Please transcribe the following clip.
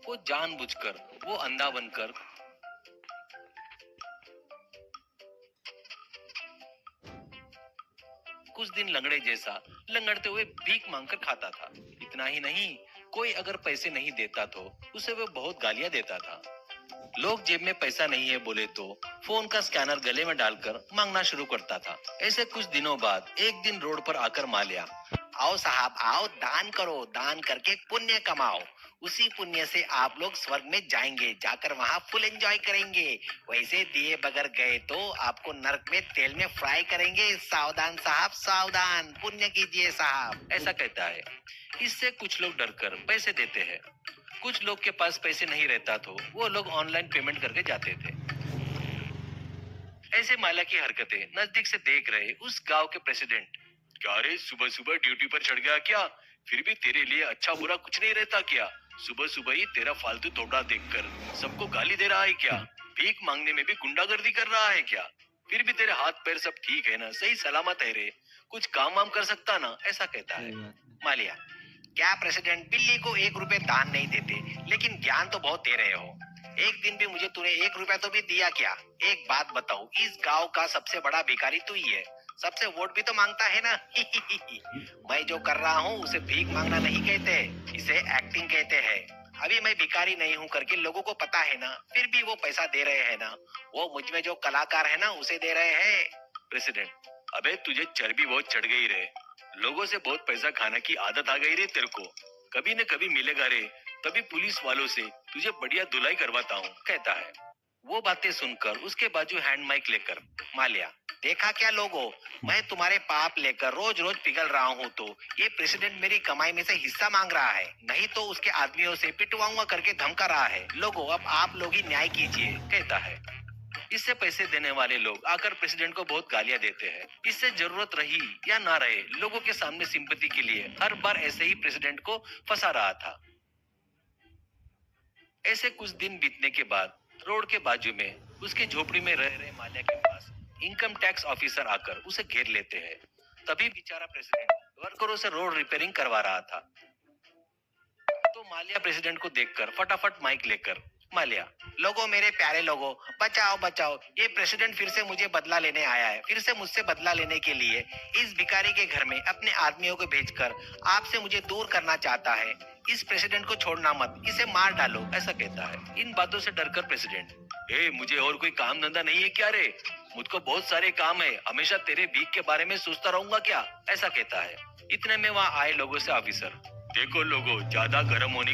वो जानबूझकर वो अंधा बनकर कुछ दिन लंगड़े जैसा लंगड़ते हुए भीख मांगकर खाता था। इतना ही नहीं, कोई अगर पैसे नहीं देता तो उसे वो बहुत गालियां देता था। लोग जेब में पैसा नहीं है बोले तो फोन का स्कैनर गले में डालकर मांगना शुरू करता था। ऐसे कुछ दिनों बाद एक दिन रोड पर आकर माल्या, आओ साहब आओ, दान करो, दान करके पुण्य कमाओ, उसी पुण्य से आप लोग स्वर्ग में जाएंगे, जाकर वहाँ फुल एंजॉय करेंगे। वैसे दिए बगैर गए तो आपको नरक में तेल में फ्राई करेंगे। सावधान साहब सावधान, पुण्य कीजिए साहब, ऐसा कहता है। इससे कुछ लोग डरकर पैसे देते हैं। कुछ लोग के पास पैसे नहीं रहता तो वो लोग ऑनलाइन पेमेंट करके जाते थे। ऐसे माला की हरकतें नजदीक से देख रहे उस गांव के प्रेसिडेंट, क्या रे सुबह सुबह ड्यूटी पर चढ़ गया क्या? फिर भी तेरे लिए अच्छा बुरा कुछ नहीं रहता क्या? सुबह सुबह ही तेरा फालतू तोड़ा देखकर सबको गाली दे रहा है क्या? भीख मांगने में भी गुंडागर्दी कर रहा है क्या? फिर भी तेरे हाथ पैर सब ठीक है ना, सही सलामत है रे, कुछ काम वाम कर सकता ना, ऐसा कहता है। मालिया, क्या प्रेसिडेंट बिल्ली को 1 रुपए दान नहीं देते, लेकिन ज्ञान तो बहुत दे रहे हो। एक दिन भी मुझे तूने 1 रुपया तो भी दिया क्या? एक बात बताओ, इस गांव का सबसे बड़ा भिखारी तू ही है, सबसे वोट भी तो मांगता है ना। मैं जो कर रहा हूँ उसे भीख मांगना नहीं कहते, इसे एक्टिंग कहते हैं। अभी मैं भिखारी नहीं हूँ करके लोगों को पता है ना, फिर भी वो पैसा दे रहे हैं ना, वो मुझ में जो कलाकार है ना उसे दे रहे हैं। प्रेसिडेंट, अबे तुझे चर्बी बहुत चढ़ गई रे, लोगों से बहुत पैसा खाने की आदत आ गई रे तेरे को, कभी न कभी मिलेगा रे, तभी पुलिस वालों से तुझे बढ़िया धुलाई करवाता हूँ, कहता है। वो बातें सुनकर उसके बाजू हैंड माइक लेकर, माल्या, देखा क्या लोगों, मैं तुम्हारे पाप लेकर रोज रोज पिघल रहा हूँ तो ये प्रेसिडेंट मेरी कमाई में से हिस्सा मांग रहा है, नहीं तो उसके आदमियों से पिटवाऊंगा करके धमका रहा है। लोगों अब आप लोग ही न्याय कीजिए, कहता है। इससे पैसे देने वाले लोग आकर प्रेसिडेंट को बहुत गालियां देते हैं। इससे जरूरत रही या ना रहे, लोगों के सामने सिंपैथी के लिए हर बार ऐसे ही प्रेसिडेंट को फंसा रहा था। ऐसे कुछ दिन बीतने के बाद रोड के बाजू में उसकी झोपड़ी में रह रहे माल्या के पास इनकम टैक्स ऑफिसर आकर उसे घेर लेते हैं। तभी बेचारा प्रेसिडेंट वर्करों से रोड रिपेयरिंग करवा रहा था, तो माल्या प्रेसिडेंट को देखकर फटाफट माइक लेकर, माल्या, लोगों मेरे प्यारे लोगों, बचाओ बचाओ, ये प्रेसिडेंट फिर से मुझे बदला लेने आया है, फिर से मुझसे बदला लेने के लिए इस भिखारी के घर में अपने आदमियों को भेजकर आपसे मुझे दूर करना चाहता है। इस प्रेसिडेंट को छोड़ना मत, इसे मार डालो, ऐसा कहता है। इन बातों से डरकर प्रेसिडेंट, मुझे और कोई काम धंधा नहीं है क्या रे? मुझको बहुत सारे काम है, हमेशा तेरे भीख के बारे में सोचता रहूंगा क्या, ऐसा कहता है। इतने में वहाँ आए लोगों से ऑफिसर, देखो लोगों, ज्यादा गर्म होने